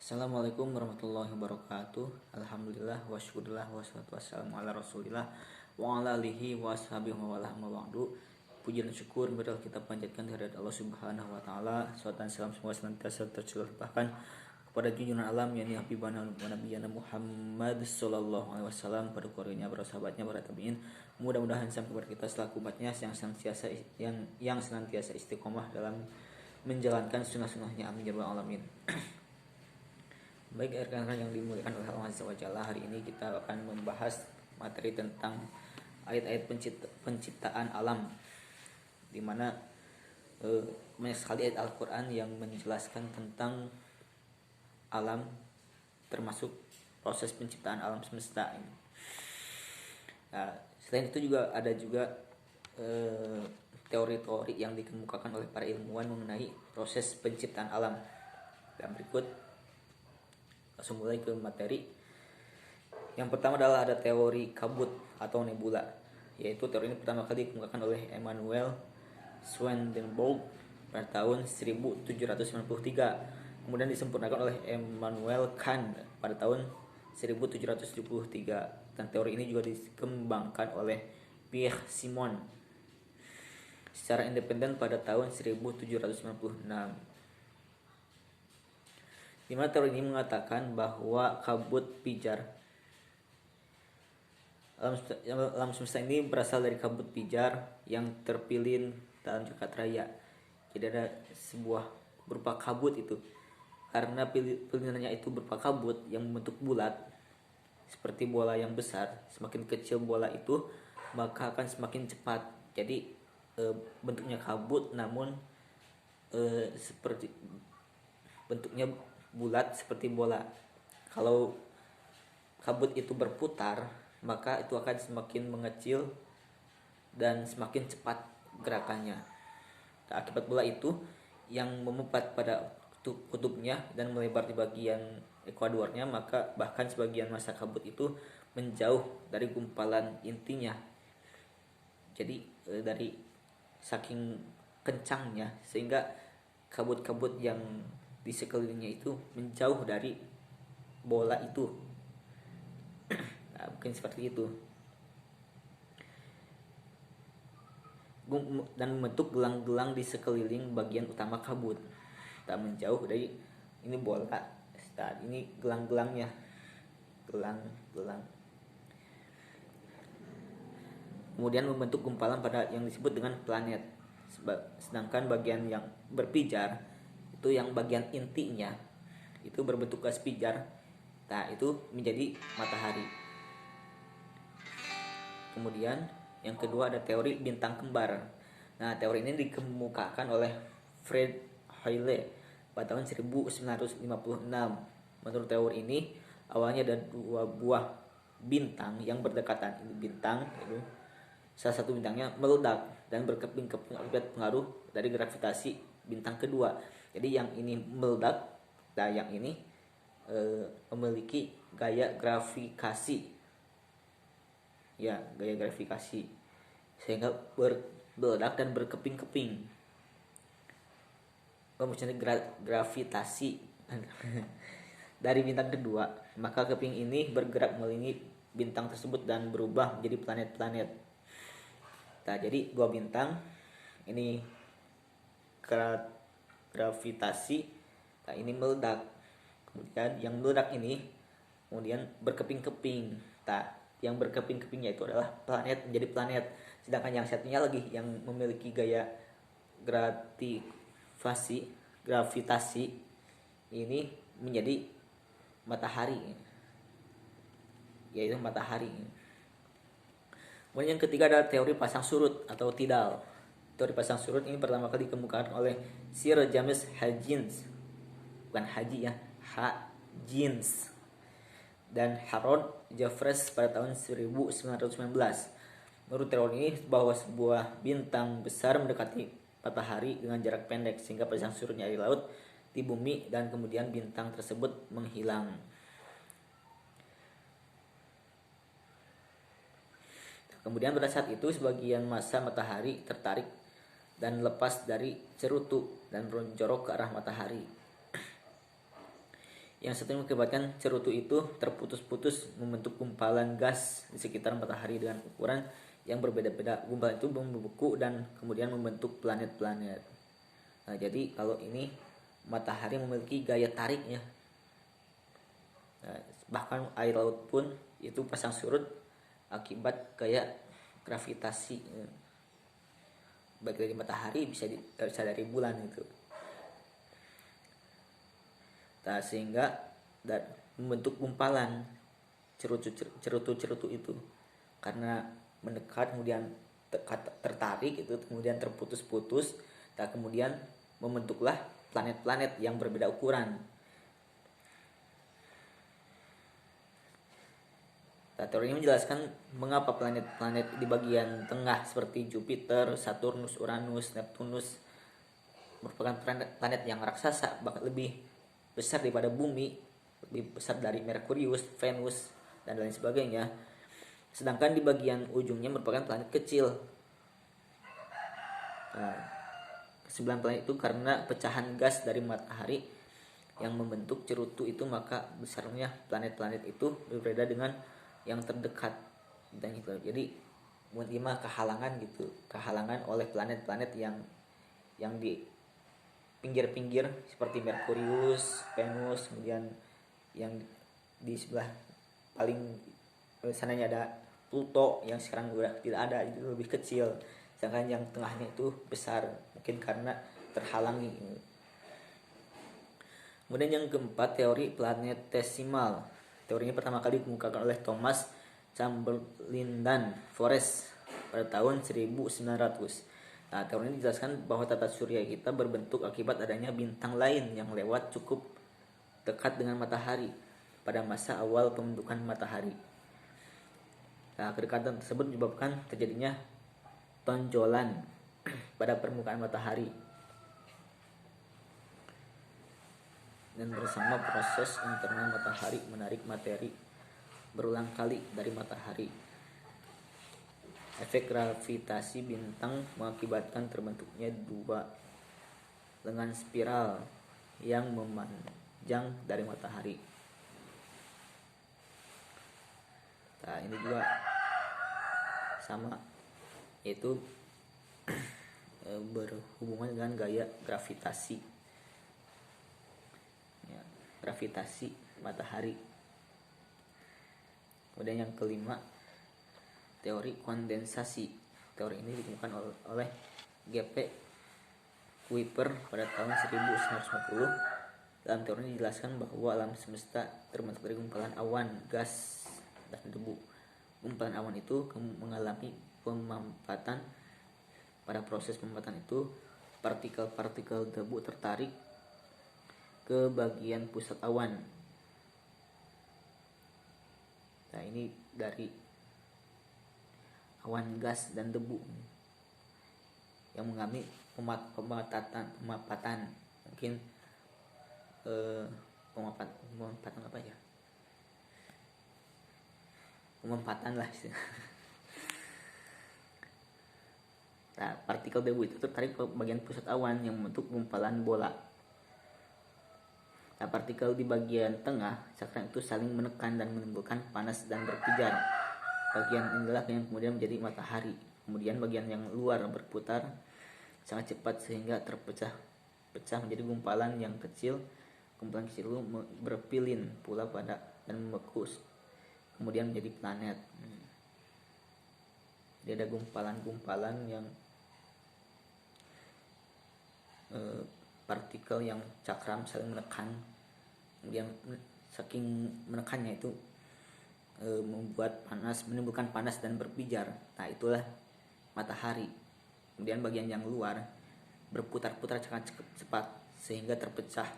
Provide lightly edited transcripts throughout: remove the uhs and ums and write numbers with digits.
Assalamualaikum warahmatullahi wabarakatuh. Alhamdulillah wa syukurillah wassalatu wassalamu ala rasulillah wa ala alihi wa ashabihi wa ala ba'du. Puji dan syukur marilah kita panjatkan kehadirat Allah Subhanahu wa taala. Salawat dan salam semoga senantiasa tercurahkan kepada junjungan alam yakni Habibana wa Nabiyana Muhammad sallallahu alaihi wasallam, pada keluarganya, para sahabatnya, para tabi'in. Mudah-mudahan sampai kepada kita selaku umatnya yang senantiasa istiqomah dalam menjalankan sunnah-sunnahnya, amin ya rabbal alamin. Baik rekan-rekan yang dimuliakan oleh Allah Azza wa Jalla, hari ini kita akan membahas materi tentang ayat-ayat penciptaan alam, di mana banyak sekali ayat Al-Quran yang menjelaskan tentang alam, termasuk proses penciptaan alam semesta ini. Nah, selain itu juga ada teori-teori yang dikemukakan oleh para ilmuwan mengenai proses penciptaan alam. Dan berikut langsung mulai ke materi. Yang pertama adalah ada teori kabut atau nebula, yaitu teori ini pertama kali dikemukakan oleh Emanuel Swedenborg pada tahun 1793, kemudian disempurnakan oleh Immanuel Kant pada tahun 1773, dan teori ini juga dikembangkan oleh Pierre Simon secara independen pada tahun 1796. Di mana teori ini mengatakan bahwa kabut pijar, alam semesta ini berasal dari kabut pijar yang terpilin dalam jagat raya. Jadi ada sebuah berupa kabut itu. Karena pilinannya itu berupa kabut yang membentuk bulat seperti bola yang besar, semakin kecil bola itu maka akan semakin cepat. Jadi bentuknya kabut namun seperti bentuknya bulat seperti bola. Kalau kabut itu berputar, maka itu akan semakin mengecil dan semakin cepat gerakannya. Nah, akibat bola itu yang memepet pada kutubnya dan melebar di bagian ekuadornya, maka bahkan sebagian massa kabut itu menjauh dari gumpalan intinya. Jadi dari saking kencangnya sehingga kabut-kabut yang di sekelilingnya itu menjauh dari bola itu. Nah, mungkin seperti itu, dan membentuk gelang-gelang di sekeliling bagian utama kabut. Tak menjauh dari ini bola. Nah, ini gelang-gelangnya, gelang-gelang. Kemudian membentuk gumpalan pada yang disebut dengan planet. Sedangkan bagian yang berpijar itu yang bagian intinya itu berbentuk gas pijar. Nah, itu menjadi matahari. Kemudian yang kedua ada teori bintang kembar. Nah, teori ini dikemukakan oleh Fred Hoyle pada tahun 1956. Menurut teori ini, awalnya ada dua buah bintang yang berdekatan. Ini bintang itu salah satu bintangnya meledak dan berkeping-keping akibat pengaruh dari gravitasi bintang kedua. Jadi yang ini meledak, dan yang ini memiliki gaya grafikasi, ya gaya grafikasi, sehingga meledak dan berkeping-keping. Maksudnya gravitasi dari bintang kedua, maka keping ini bergerak mengelilingi bintang tersebut dan berubah menjadi planet-planet. Nah, jadi dua bintang ini gravitasi, nah ini meledak. Kemudian yang meledak ini kemudian berkeping-keping. Nah, yang berkeping-kepingnya itu adalah planet, menjadi planet. Sedangkan yang satunya lagi yang memiliki gaya gravitasi ini menjadi matahari, yaitu matahari. Kemudian yang ketiga adalah teori pasang surut atau tidal. Teori pasang surut ini pertama kali dikemukakan oleh Sir James Huggins, bukan Haji ya, Huggins, dan Harold Jeffreys pada tahun 1919. Menurut teori ini bahwa sebuah bintang besar mendekati matahari dengan jarak pendek sehingga pasang surutnya di laut, di bumi, dan kemudian bintang tersebut menghilang. Kemudian pada saat itu sebagian massa matahari tertarik dan lepas dari cerutu dan menjorok ke arah matahari. Yang satu mengakibatkan cerutu itu terputus-putus membentuk gumpalan gas di sekitar matahari dengan ukuran yang berbeda-beda. Gumpalan itu membeku dan kemudian membentuk planet-planet. Nah, jadi kalau ini matahari memiliki gaya tariknya. Nah, bahkan air laut pun itu pasang surut akibat gaya gravitasi, baik dari matahari bisa dari bulan itu. Nah, sehingga membentuk gumpalan cerutu itu karena mendekat kemudian tertarik itu kemudian terputus-putus, dan kemudian membentuklah planet-planet yang berbeda ukuran. Nah, teori ini menjelaskan mengapa planet-planet di bagian tengah seperti Jupiter, Saturnus, Uranus, Neptunus merupakan planet yang raksasa, bahkan lebih besar daripada bumi, lebih besar dari Merkurius, Venus, dan lain sebagainya. Sedangkan di bagian ujungnya merupakan planet kecil. Nah, kesembilan planet itu karena pecahan gas dari matahari yang membentuk cerutu itu, maka besarnya planet-planet itu berbeda dengan yang terdekat dan gitu. Jadi lima kehalangan gitu, kehalangan oleh planet-planet yang di pinggir-pinggir seperti Merkurius, Venus, kemudian yang di sebelah paling sananya ada Pluto yang sekarang udah tidak ada, itu lebih kecil, sedangkan yang tengahnya itu besar, mungkin karena terhalangi. Kemudian yang keempat, teori planetesimal. Teori ini pertama kali dikemukakan oleh Thomas Chamberlain dan Forrest pada tahun 1900. Nah, teori ini dijelaskan bahwa tata surya kita berbentuk akibat adanya bintang lain yang lewat cukup dekat dengan matahari pada masa awal pembentukan matahari. Nah, kedekatan tersebut menyebabkan terjadinya tonjolan pada permukaan matahari. Dan bersama proses internal matahari menarik materi berulang kali dari matahari. Efek gravitasi bintang mengakibatkan terbentuknya dua lengan spiral yang memanjang dari matahari. Nah, ini juga sama, yaitu berhubungan dengan gaya gravitasi. Ya, gravitasi matahari. Kemudian yang kelima, teori kondensasi. Teori ini ditemukan oleh G.P. Kuiper pada tahun 1950. Dalam teori ini dijelaskan bahwa alam semesta terbentuk dari gumpalan awan, gas, dan debu. Gumpalan awan itu mengalami pemampatan. Pada proses pemampatan itu, partikel-partikel debu tertarik ke bagian pusat awan. Nah, ini dari awan, gas, dan debu yang mengalami pemampatan, mungkin pemampatan apa ya? Pemampatan lah. Nah, partikel debu itu tertarik ke bagian pusat awan yang membentuk gumpalan bola. Nah, partikel di bagian tengah cakram itu saling menekan dan menimbulkan panas dan berpijar. Bagian inilah yang kemudian menjadi matahari. Kemudian bagian yang luar berputar sangat cepat sehingga pecah menjadi gumpalan yang kecil. Gumpalan kecil itu berpilin pula pada dan membeku, kemudian menjadi planet. Jadi ada gumpalan-gumpalan yang partikel yang cakram saling menekan, kemudian saking menekannya itu membuat panas, menimbulkan panas dan berpijar. Nah, itulah matahari. Kemudian bagian yang luar berputar-putar sangat cepat sehingga terpecah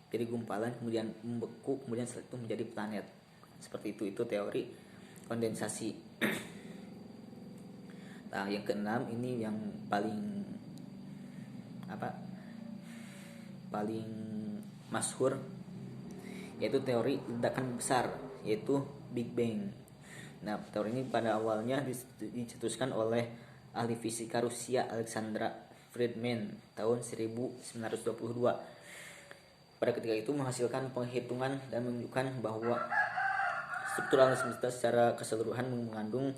jadi gumpalan, kemudian membeku, kemudian setelah itu menjadi planet. Seperti itu teori kondensasi. Nah, yang keenam ini yang paling masyhur, yaitu teori ledakan besar, yaitu Big Bang. Nah, teori ini pada awalnya dicetuskan oleh ahli fisika Rusia Alexander Friedman tahun 1922. pada ketika itu menghasilkan penghitungan dan menunjukkan bahwa struktur alam semesta secara keseluruhan mengandung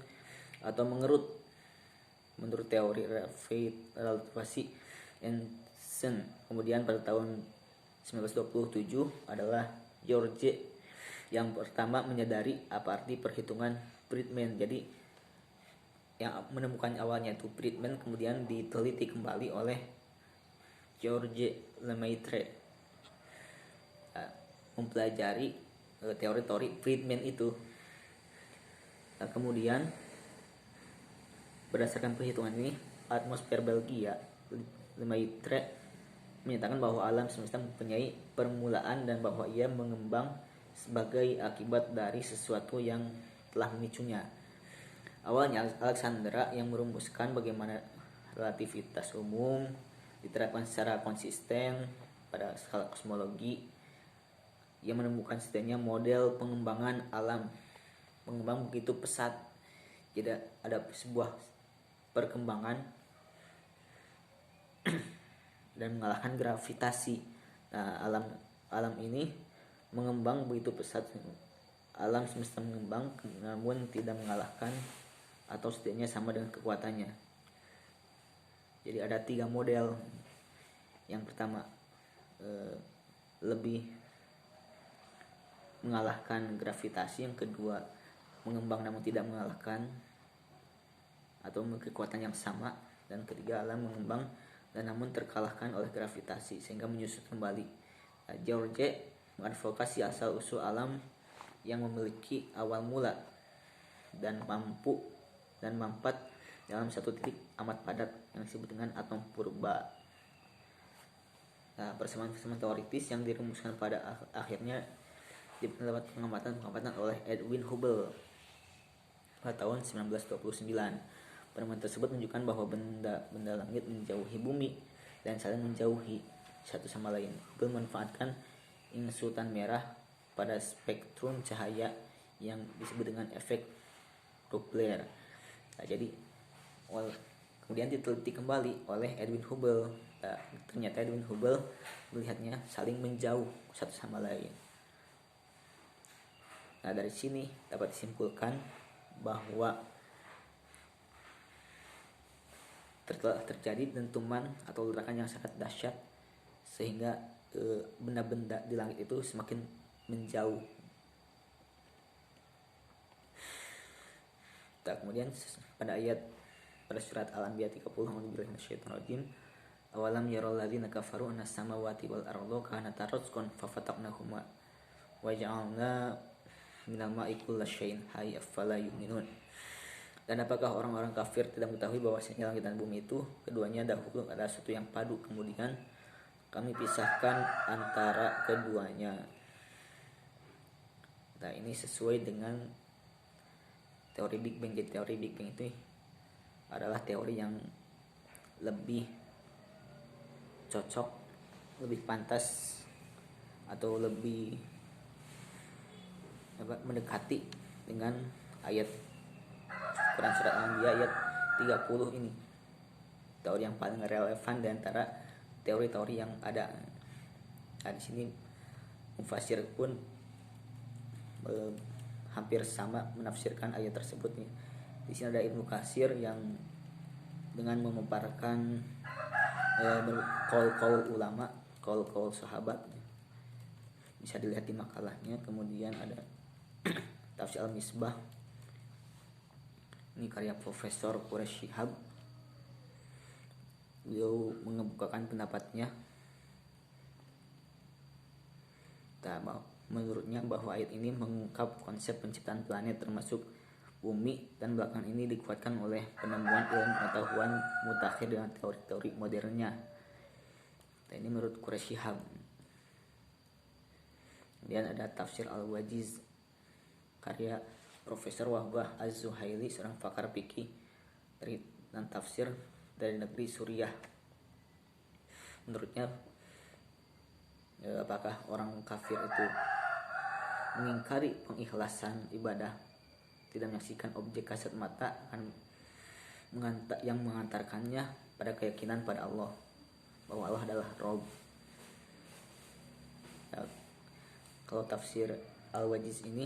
atau mengerut menurut teori relativasi Einstein. Kemudian pada tahun 1927 adalah George yang pertama menyadari apa arti perhitungan Friedman. Jadi yang menemukan awalnya itu Friedman kemudian diteliti kembali oleh George Lemaitre, mempelajari teori-teori Friedman itu. Nah, kemudian berdasarkan perhitungan ini, atmosfer Belgia, Lemaitre menyatakan bahwa alam semesta mempunyai permulaan dan bahwa ia mengembang sebagai akibat dari sesuatu yang telah memicunya. Awalnya Alexandra yang merumuskan bagaimana relativitas umum diterapkan secara konsisten pada skala kosmologi. Ia menemukan setidaknya model pengembangan alam mengembang begitu pesat, tidak ada sebuah perkembangan dan mengalahkan gravitasi. Nah, alam ini mengembang begitu pesat, alam semesta mengembang namun tidak mengalahkan atau setidaknya sama dengan kekuatannya. Jadi ada 3 model. Yang pertama lebih mengalahkan gravitasi, yang kedua mengembang namun tidak mengalahkan atau memiliki kekuatan yang sama, dan ketiga alam mengembang dan namun terkalahkan oleh gravitasi sehingga menyusut kembali. Nah, George mengadvokasi asal usul alam yang memiliki awal mula dan mampat dalam satu titik amat padat yang disebut dengan atom purba. Nah, persamaan-persamaan teoritis yang dirumuskan pada akhirnya didapat pengamatan oleh Edwin Hubble pada tahun 1929. Penemuan tersebut menunjukkan bahwa benda langit menjauhi bumi dan saling menjauhi satu sama lain. Hubble memanfaatkan insultan merah pada spektrum cahaya yang disebut dengan efek Doppler. Nah, jadi kemudian diteliti kembali oleh Edwin Hubble. Nah, ternyata Edwin Hubble melihatnya saling menjauh satu sama lain. Nah, dari sini dapat disimpulkan bahwa telah terjadi dentuman atau ledakan yang sangat dahsyat sehingga benda-benda di langit itu semakin menjauh. Nah, kemudian pada surat Al-Anbiya 30, A'udzubillahi minasyaitonir rajim, awalam yaral ladzina kafaru annas samawati wal arda kanata ratqan fafataqnahuma wa ja'alna minal ma'i kullasyai'in hayy afala yu'minun. Dan apakah orang-orang kafir tidak mengetahui bahwasanya langit dan bumi itu keduanya dahulu adalah sesuatu yang padu, kemudian kami pisahkan antara keduanya. Nah, ini sesuai dengan teori Big Bang. Jadi teori Big Bang itu adalah teori yang lebih cocok, lebih pantas atau lebih mendekati dengan ayat Quran surat Al-Anbiya ayat 30 ini. Teori yang paling relevan di antara teori-teori yang ada. Nah, di sini mufasir pun hampir sama menafsirkan ayat tersebut nih. Di sini ada Ibnu Katsir yang dengan memaparkan qaul ulama, qaul sahabat, bisa dilihat di makalahnya. Kemudian ada Tafsir Al-Misbah, ini karya Profesor Quraish Shihab. Beliau mengemukakan pendapatnya. Menurutnya bahwa ayat ini mengungkap konsep penciptaan planet termasuk bumi, dan belakangan ini dikuatkan oleh penemuan ilmu pengetahuan mutakhir dengan teori-teori modernnya. Nah, ini menurut Quraish Shihab. Kemudian ada Tafsir Al-Wajiz karya Profesor Wahbah Az-Zuhaili, seorang pakar fikih dan tafsir dari negeri Suriah. Menurutnya apakah orang kafir itu mengingkari pengikhlasan ibadah, tidak menyaksikan objek kasat mata yang mengantarkannya pada keyakinan pada Allah, bahwa Allah adalah Rabb. Ya, kalau tafsir Al-Wajiz ini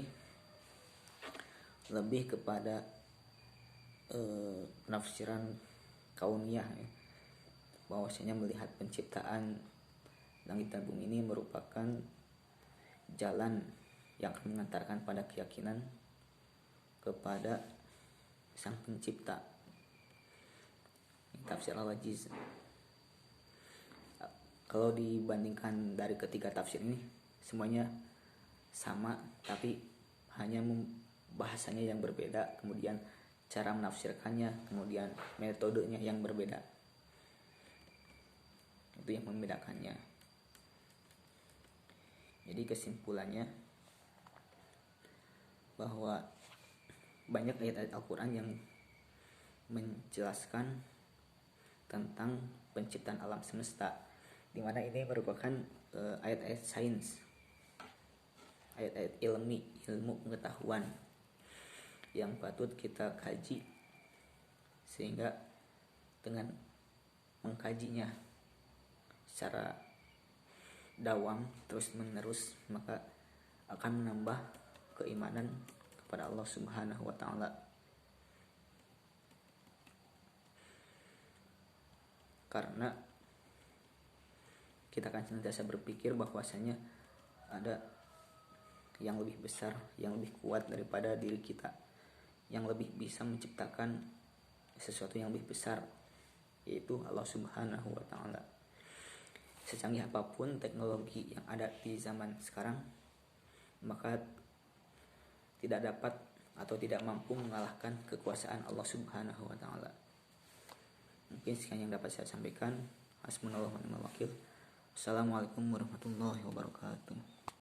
lebih kepada penafsiran kauniyah ya. Bahwasanya melihat penciptaan langit dan bumi ini merupakan jalan yang akan mengantarkan pada keyakinan kepada sang pencipta. Tafsir Al-Wajiz. Kalau dibandingkan dari ketiga tafsir ini semuanya sama, tapi hanya bahasanya yang berbeda, kemudian cara menafsirkannya, kemudian metodenya yang berbeda. Itu yang membedakannya. Jadi kesimpulannya bahwa banyak ayat-ayat Al-Quran yang menjelaskan tentang penciptaan alam semesta, di mana ini merupakan ayat-ayat sains, ayat-ayat ilmu pengetahuan yang patut kita kaji, sehingga dengan mengkajinya secara dawam terus menerus maka akan menambah keimanan kepada Allah Subhanahu wa taala. Karena kita akan senantiasa berpikir bahwasanya ada yang lebih besar, yang lebih kuat daripada diri kita, yang lebih bisa menciptakan sesuatu yang lebih besar, yaitu Allah Subhanahu wa taala. Secanggih apapun teknologi yang ada di zaman sekarang, maka tidak dapat atau tidak mampu mengalahkan kekuasaan Allah Subhanahu wa taala. Mungkin sekian yang dapat saya sampaikan. Hasbunallahu wa ni'mal wakil. Assalamualaikum warahmatullahi wabarakatuh.